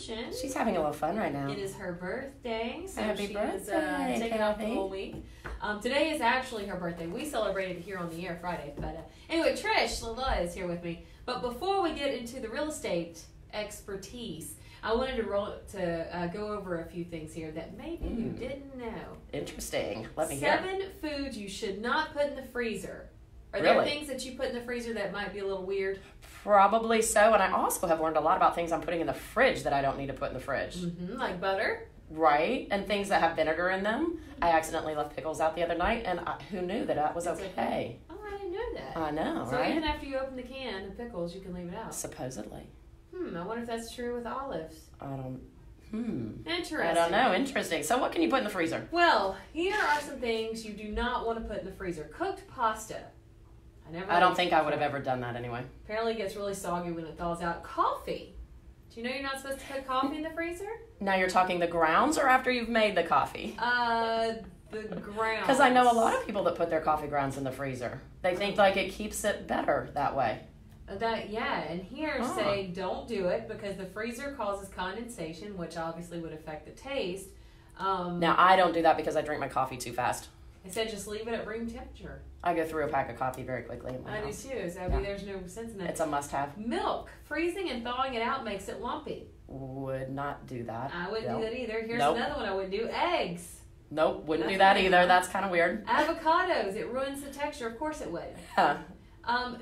vacation. She's having a little fun right now. It is her birthday, so Happy birthday, she's taking off the Kathy. whole week. Today is actually her birthday. We celebrated here on the air Friday. But anyway, Trish, Leleux is here with me. But before we get into the real estate expertise, I wanted to go over a few things here that maybe you didn't know. Interesting. Let me hear. 7 foods you should not put in the freezer. Are Really? there things that you put in the freezer that might be a little weird? Probably so. And I also have learned a lot about things I'm putting in the fridge that I don't need to put in the fridge. Mm-hmm, like butter. Right. And things that have vinegar in them. I accidentally left pickles out the other night, and who knew that was okay? Oh, I didn't know that. I know, So right? even after you open the can of pickles, you can leave it out. Supposedly. I wonder if that's true with olives. I don't. Interesting. I don't know. Interesting. So what can you put in the freezer? Well, here are some things you do not want to put in the freezer. Cooked pasta. I don't think I would have ever done that anyway. Apparently it gets really soggy when it thaws out. Coffee. Do you know you're not supposed to put coffee in the freezer? Now you're talking the grounds or after you've made the coffee? The grounds. Because I know a lot of people that put their coffee grounds in the freezer. They think like it keeps it better that way. And here say don't do it because the freezer causes condensation, which obviously would affect the taste. Now I don't do that because I drink my coffee too fast. I said just leave it at room temperature. I go through a pack of coffee very quickly in my house. I do too, so there's no sense in that. It's a must-have. Milk. Freezing and thawing it out makes it lumpy. Would not do that. I wouldn't do that either. Here's Nope. another one I wouldn't do. Eggs. Nope, wouldn't do that either. That's kind of weird. Avocados. It ruins the texture. Of course it would. Huh.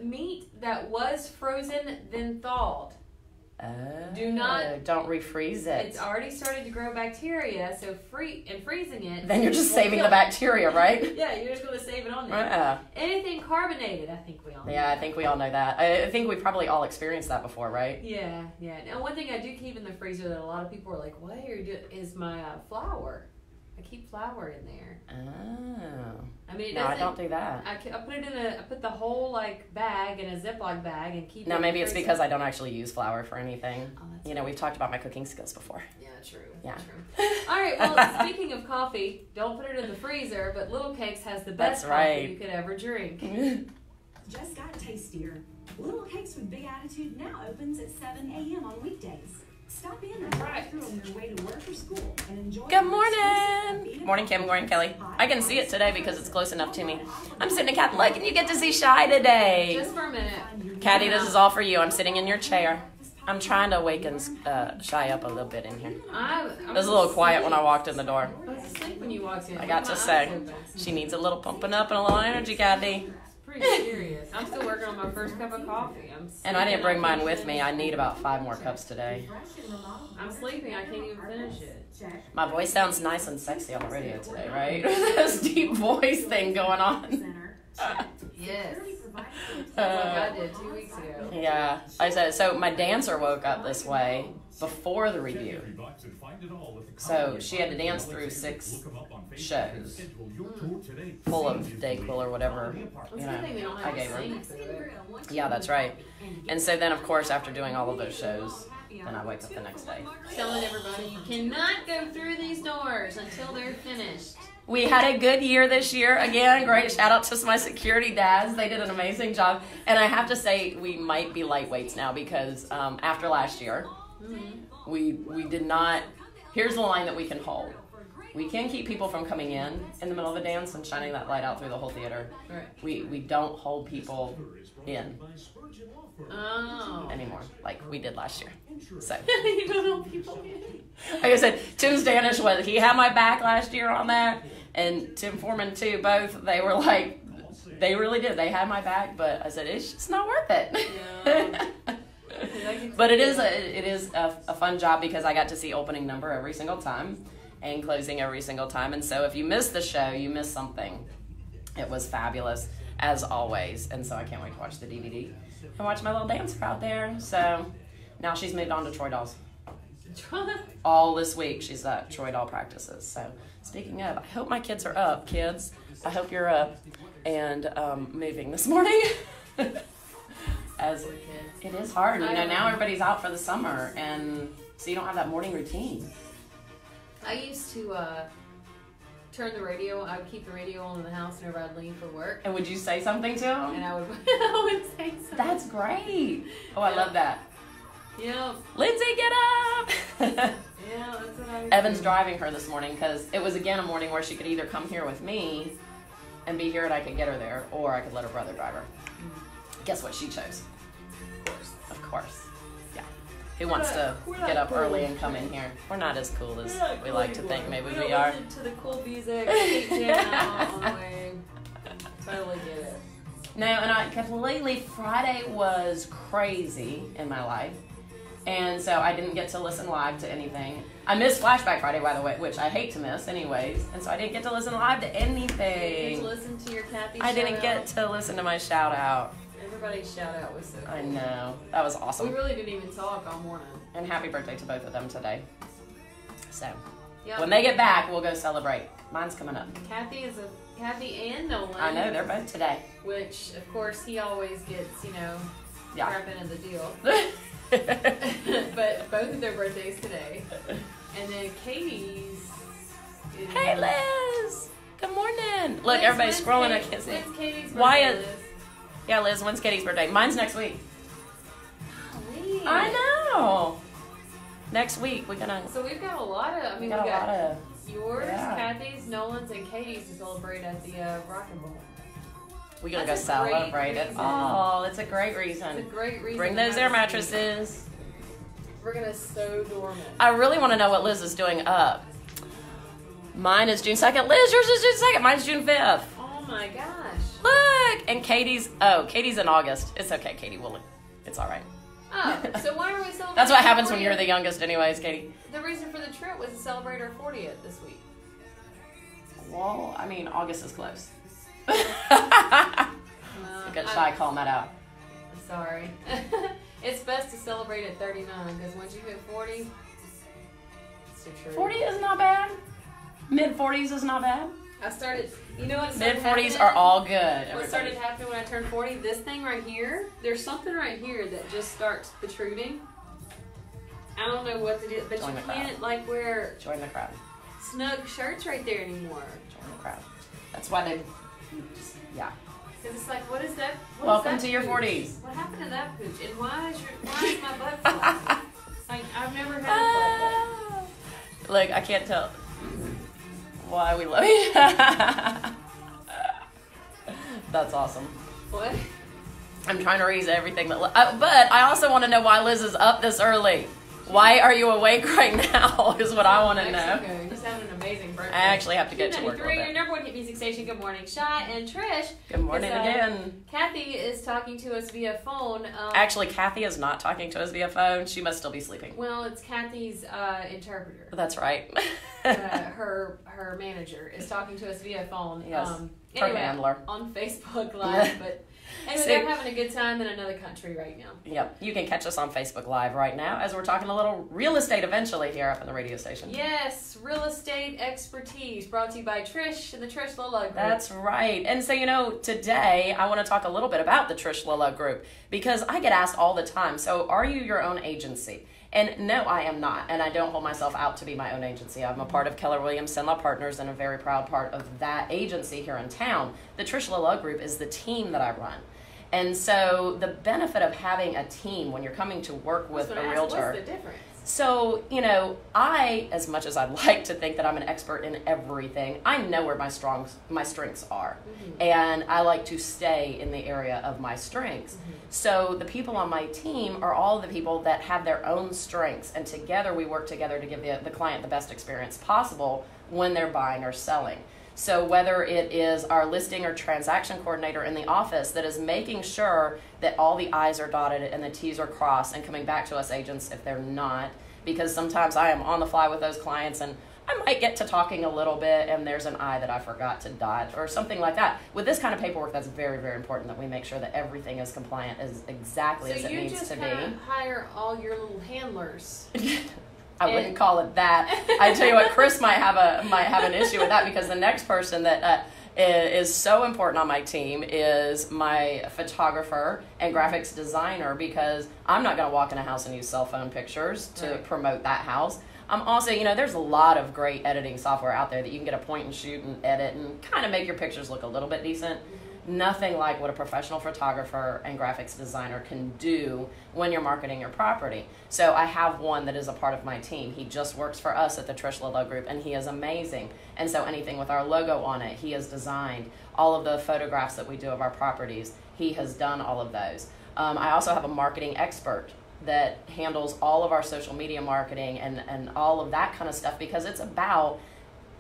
Meat that was frozen then thawed. Do not. Don't refreeze it. It's already started to grow bacteria, so freezing it. Then you're just saving the bacteria, right? Yeah, you're just going to save it on there. Anything carbonated, I think we all know. Yeah, I think we all know that. I think we probably all experienced that before, right? Yeah. Now, one thing I do keep in the freezer that a lot of people are like, what are you doing, is my flour. I keep flour in there. Oh. I mean, I don't do that. I put it in I put the whole bag in a Ziploc bag and keep it. Now maybe it's because I don't actually use flour for anything. Oh, that's we've talked about my cooking skills before. Yeah, true. Yeah. True. All right. Well, speaking of coffee, don't put it in the freezer. But Little Cakes has the best coffee you could ever drink. Just got tastier. Little Cakes with Big Attitude now opens at 7 a.m. on weekdays. Stop in or drive through on your way to work or school and enjoy. Good morning. Morning, Kim. Morning, Kelly. I can see it today because it's close enough to me. I'm sitting in Kathy. Look, and you get to see Shy today. Just for a minute. Kathy, this is all for you. I'm sitting in your chair. I'm trying to awaken Shy up a little bit in here. It was a little quiet when I walked in the door. I was asleep when you walked in. I got to say, she needs a little pumping up and a little energy, Kathy. Pretty serious. I'm still working on my first cup of coffee. And I didn't bring mine with me. I need about 5 more cups today. I'm sleeping. I can't even finish it. My voice sounds nice and sexy on the radio today, right? This deep voice thing going on. Yes. That's what I did 2 weeks ago. Yeah. I said, so my dancer woke up this way before the review. So she had to dance through 6 shows full of Dayquil or whatever, I gave her. Yeah, that's right. And so then, of course, after doing all of those shows, then I wake up the next day. Telling everybody you cannot go through these doors until they're finished. We had a good year this year. Again, great shout out to my security dads. They did an amazing job. And I have to say, we might be lightweights now because after last year, we did not. Here's the line that we can hold. We can keep people from coming in the middle of a dance and shining that light out through the whole theater. Right. We don't hold people in Oh. anymore like we did last year. So You don't know people in. like I said, Tim's Danish he had my back last year on that, and Tim Foreman too. Both they were like, they really did. They had my back, but I said it's just not worth it. Yeah. But it is a fun job because I got to see opening number every single time and closing every single time. And so if you missed the show, you missed something. It was fabulous as always, and so I can't wait to watch the DVD and watch my little dancer out there. So now she's moved on to Troy Dolls. All this week she's at Troy Doll practices. So speaking of, I hope my kids are up, kids. I hope you're up and moving this morning. As it is hard, now everybody's out for the summer, and so you don't have that morning routine. I used to turn the radio. I would keep the radio on in the house whenever I'd leave for work. And would you say something to them? And I would say something. That's great. Oh, I love that. Yeah. Lindsay, get up! Yeah, that's what I was Evan's doing. driving her this morning because it was again a morning where she could either come here with me and be here and I could get her there, or I could let her brother drive her. Guess what she chose? Of course. Yeah. Who wants to get up early and come in here? We're not as cool as we like to think maybe we are. Listen to the cool music, keep jamming out on the way. Totally get it. No, and I completely, Friday was crazy in my life. And so I didn't get to listen live to anything. I missed Flashback Friday, by the way, which I hate to miss anyways. And so I didn't get to listen live to anything. Did you listen to your Kathy I didn't shout get out? to listen to my shout out. Everybody's shout out was so cool. I know. That was We awesome. really didn't even talk all morning. And happy birthday to both of them today. So Yep. when they get back, we'll go celebrate. Mine's coming up. Kathy and Nolan. I know, they're both today. Which, of course, he always gets, Yeah. crap into the deal. But both of their birthdays today. And then Katie's is... Hey, Liz! Good morning. Look, Liz, everybody's when's scrolling. I Katie- can't see. When's Katie's birthday, Why is- Liz? Yeah, Liz, when's Katie's birthday? Mine's next week. Golly. I know. Next week, we're gonna. So we've got a lot of, We we got a got lot of. yours, yeah. Kathy's, Nolan's, and Katie's to celebrate at the Rock and Roll. We're gonna That's go a great celebrate it. reason. Oh, it's a great It's a reason. great reason. Bring to those have air a mattresses. seat. We're gonna sew dormant. I really want to know what Liz is doing up. Mine is June 2nd. Liz, yours is June 2nd. Mine's June 5th. Oh my gosh. Look! And Katie's in August. It's okay, Katie. It's all right. Oh, so why are we celebrating? That's what happens when 40th? you're the youngest anyways, Katie. The reason for the trip was to celebrate our 40th this week. Well, I mean, August is close. Well, Good shy calling that out. Sorry. It's best to celebrate at 39 because once you hit 40, it's the truth. 40 is not bad. Mid 40s is not bad. I started, you know what? Mid 40s are all good. What started happening when I turned 40? This thing right here, there's something right here that just starts protruding. I don't know what to do, but Join you the crowd. can't like wear Join the crowd. snug shirts right there anymore. Join the crowd. That's why they. Yeah. Because it's like, what is that? What is Welcome that to your pooch? 40s. What happened to that pooch? And why is my butt flat? Like, I've never had a butt. Look, I can't tell why we love you. That's awesome. What? I'm trying to raise everything that. But I also want to know why Liz is up this early. Why are you awake right now? Is what I want to know. Mexico. He's having an amazing birthday. I actually have to get to work a 93, little your bit. number one hit music station. Good morning, Shy and Trish. Good morning It's, again. Kathy is talking to us via phone. Actually, Kathy is not talking to us via phone. She must still be sleeping. Well, it's Kathy's interpreter. That's right. Her manager is talking to us via phone. Yes. Her Anyway, handler. on Facebook Live, but anyway, See- they're having a good time in another country right now. Yep. You can catch us on Facebook Live right now as we're talking a little real estate eventually here up in the radio station. Yes, real estate expertise brought to you by Trish and the Trish Leleux Group. That's right. And so, today I want to talk a little bit about the Trish Leleux Group because I get asked all the time, so are you your own agency? And no, I am not. And I don't hold myself out to be my own agency. I'm a part of Keller Cenla Partners and a very proud part of that agency here in town. The Trish Leleux Group is the team that I run. And so the benefit of having a team when you're coming to work with a realtor. What's the difference? So, I, as much as I'd like to think that I'm an expert in everything, I know where my strengths are. Mm-hmm. And I like to stay in the area of my strengths. Mm-hmm. So the people on my team are all the people that have their own strengths. And together we work together to give the client the best experience possible when they're buying or selling. So whether it is our listing or transaction coordinator in the office that is making sure that all the I's are dotted and the T's are crossed and coming back to us agents if they're not, because sometimes I am on the fly with those clients and I might get to talking a little bit and there's an I that I forgot to dot or something like that. With this kind of paperwork, that's very, very important that we make sure that everything is compliant as exactly as it needs to So you be. just kind of hire all your little handlers. I wouldn't call it that. I tell you what, Chris might have an issue with that because the next person that is so important on my team is my photographer and graphics designer because I'm not going to walk in a house and use cell phone pictures to promote that house. I'm also, there's a lot of great editing software out there that you can get a point and shoot and edit and kind of make your pictures look a little bit decent. nothing like what a professional photographer and graphics designer can do when you're marketing your property. So I have one that is a part of my team. He just works for us at the Trish Leleux Group, and he is amazing. And so anything with our logo on it, he has designed. All of the photographs that we do of our properties, he has done all of those. I also have a marketing expert that handles all of our social media marketing and all of that kind of stuff, because it's about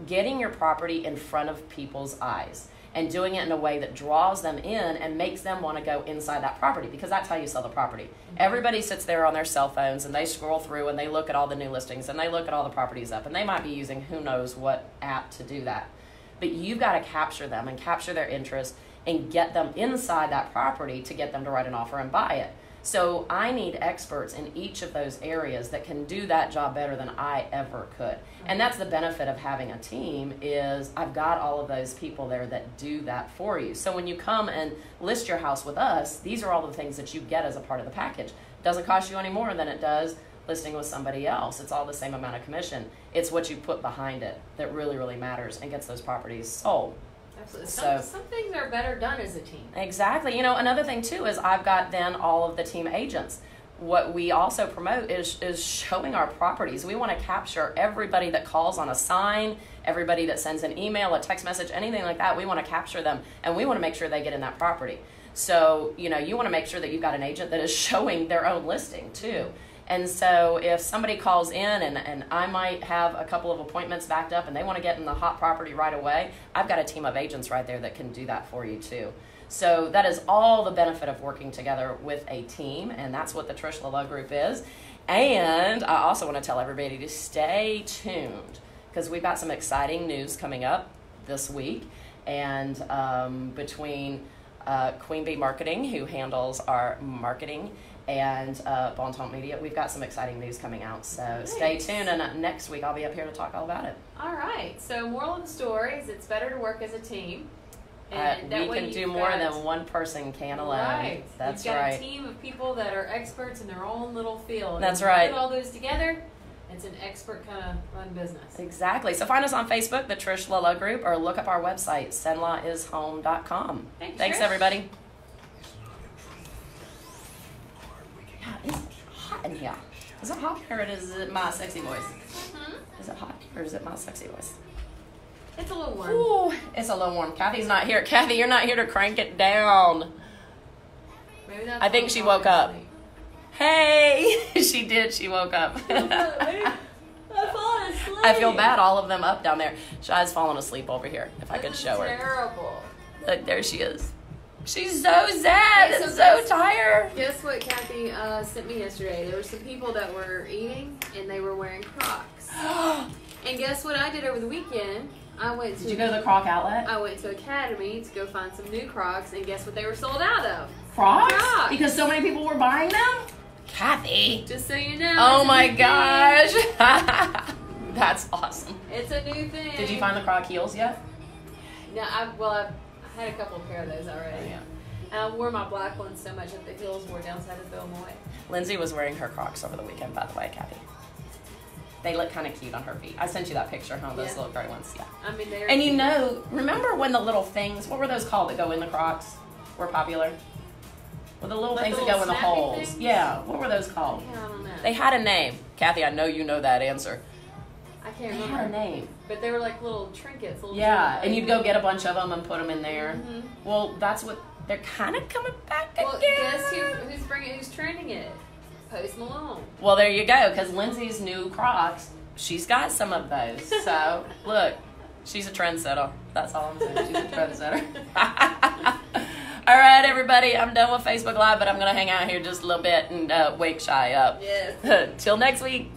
getting your property in front of people's eyes and doing it in a way that draws them in and makes them want to go inside that property, because that's how you sell the property. Everybody sits there on their cell phones and they scroll through and they look at all the new listings and they look at all the properties up, and they might be using who knows what app to do that. But you've got to capture them and capture their interest and get them inside that property to get them to write an offer and buy it. So I need experts in each of those areas that can do that job better than I ever could. And that's the benefit of having a team, is I've got all of those people there that do that for you. So when you come and list your house with us, these are all the things that you get as a part of the package. It doesn't cost you any more than it does listing with somebody else. It's all the same amount of commission. It's what you put behind it that really, really matters and gets those properties sold. Absolutely. So, Some things are better done as a team. Exactly. You know, another thing too is I've got then all of the team agents. What we also promote is showing our properties. We want to capture everybody that calls on a sign, everybody that sends an email, a text message, anything like that. We want to capture them, and we want to make sure they get in that property. So, you know, you want to make sure that you've got an agent that is showing their own listing too. And so if somebody calls in and I might have a couple of appointments backed up and they want to get in the hot property right away, I've got a team of agents right there that can do that for you too. So that is all the benefit of working together with a team, and that's what the Trish Leleux Group is. And I also want to tell everybody to stay tuned, because we've got some exciting news coming up this week. And between Queen Bee Marketing, who handles our marketing, and Bon Ton Media, we've got some exciting news coming out. So Nice. Stay tuned, and next week I'll be up here to talk all about it. All right. So moral of the story is it's better to work as a team. And that We way can do you've more got- than one person can alone. Right. That's You've got right. a team of people that are experts in their own little field. That's And you right. Put all those together, it's an expert kind of run business. Exactly. So find us on Facebook, the Trish Leleux Group, or look up our website, cenlaishome.com. Thanks, Trish. everybody. Yeah, it's hot in here. Is it hot, or is it my sexy voice? Mm-hmm. Is it hot, or is it my sexy voice? It's a little warm. Ooh, it's a little warm. Kathy's not here. Kathy, you're not here to crank it down. Maybe that's I think why she I'm woke up. asleep. Hey, she did. She woke up. I'm falling asleep. I feel bad. All of them up down there. Shai's falling asleep over here. If I could This is show her. terrible. Look, there she is. She's so sad Hey, and so so guys- tired. Guess what Kathy sent me yesterday? There were some people that were eating and they were wearing Crocs. And guess what I did over the weekend? I went to Did you go to the Croc outlet? I went to Academy to go find some new Crocs, and guess what they were sold out of? Crocs? Crocs. Because so many people were buying them? Kathy. Just so you know. Oh it's a my new gosh. thing. That's awesome. It's a new thing. Did you find the Croc heels yet? No, I had a couple of pair of those already. Oh, yeah. And I wore my black ones so much that the heels wore down, so I had to throw them away. Lindsay was wearing her Crocs over the weekend, by the way, Kathy. They look kind of cute on her feet. I sent you that picture, huh? Those Yeah. little gray ones, yeah. I mean, they're And you cute. know, remember when the little things, what were those called that go in the Crocs, were popular? Well, the little Like things the that go in little the snappy holes. things? Yeah, what were those called? Yeah, I don't know. They had a name. Kathy, I know you know that answer. I can't They remember. had a name. But they were like little trinkets. Little Yeah, and you'd go get a bunch of them and put them in there. Mhm. Well, that's what, they're kind of coming back Well, again. guess who's trending it? Post Malone. Well, there you go, because Lindsay's new Crocs, she's got some of those. So, look, she's a trendsetter. That's all I'm saying. She's a trendsetter. All right, everybody, I'm done with Facebook Live, but I'm going to hang out here just a little bit and wake Shy up. Yes. Till next week.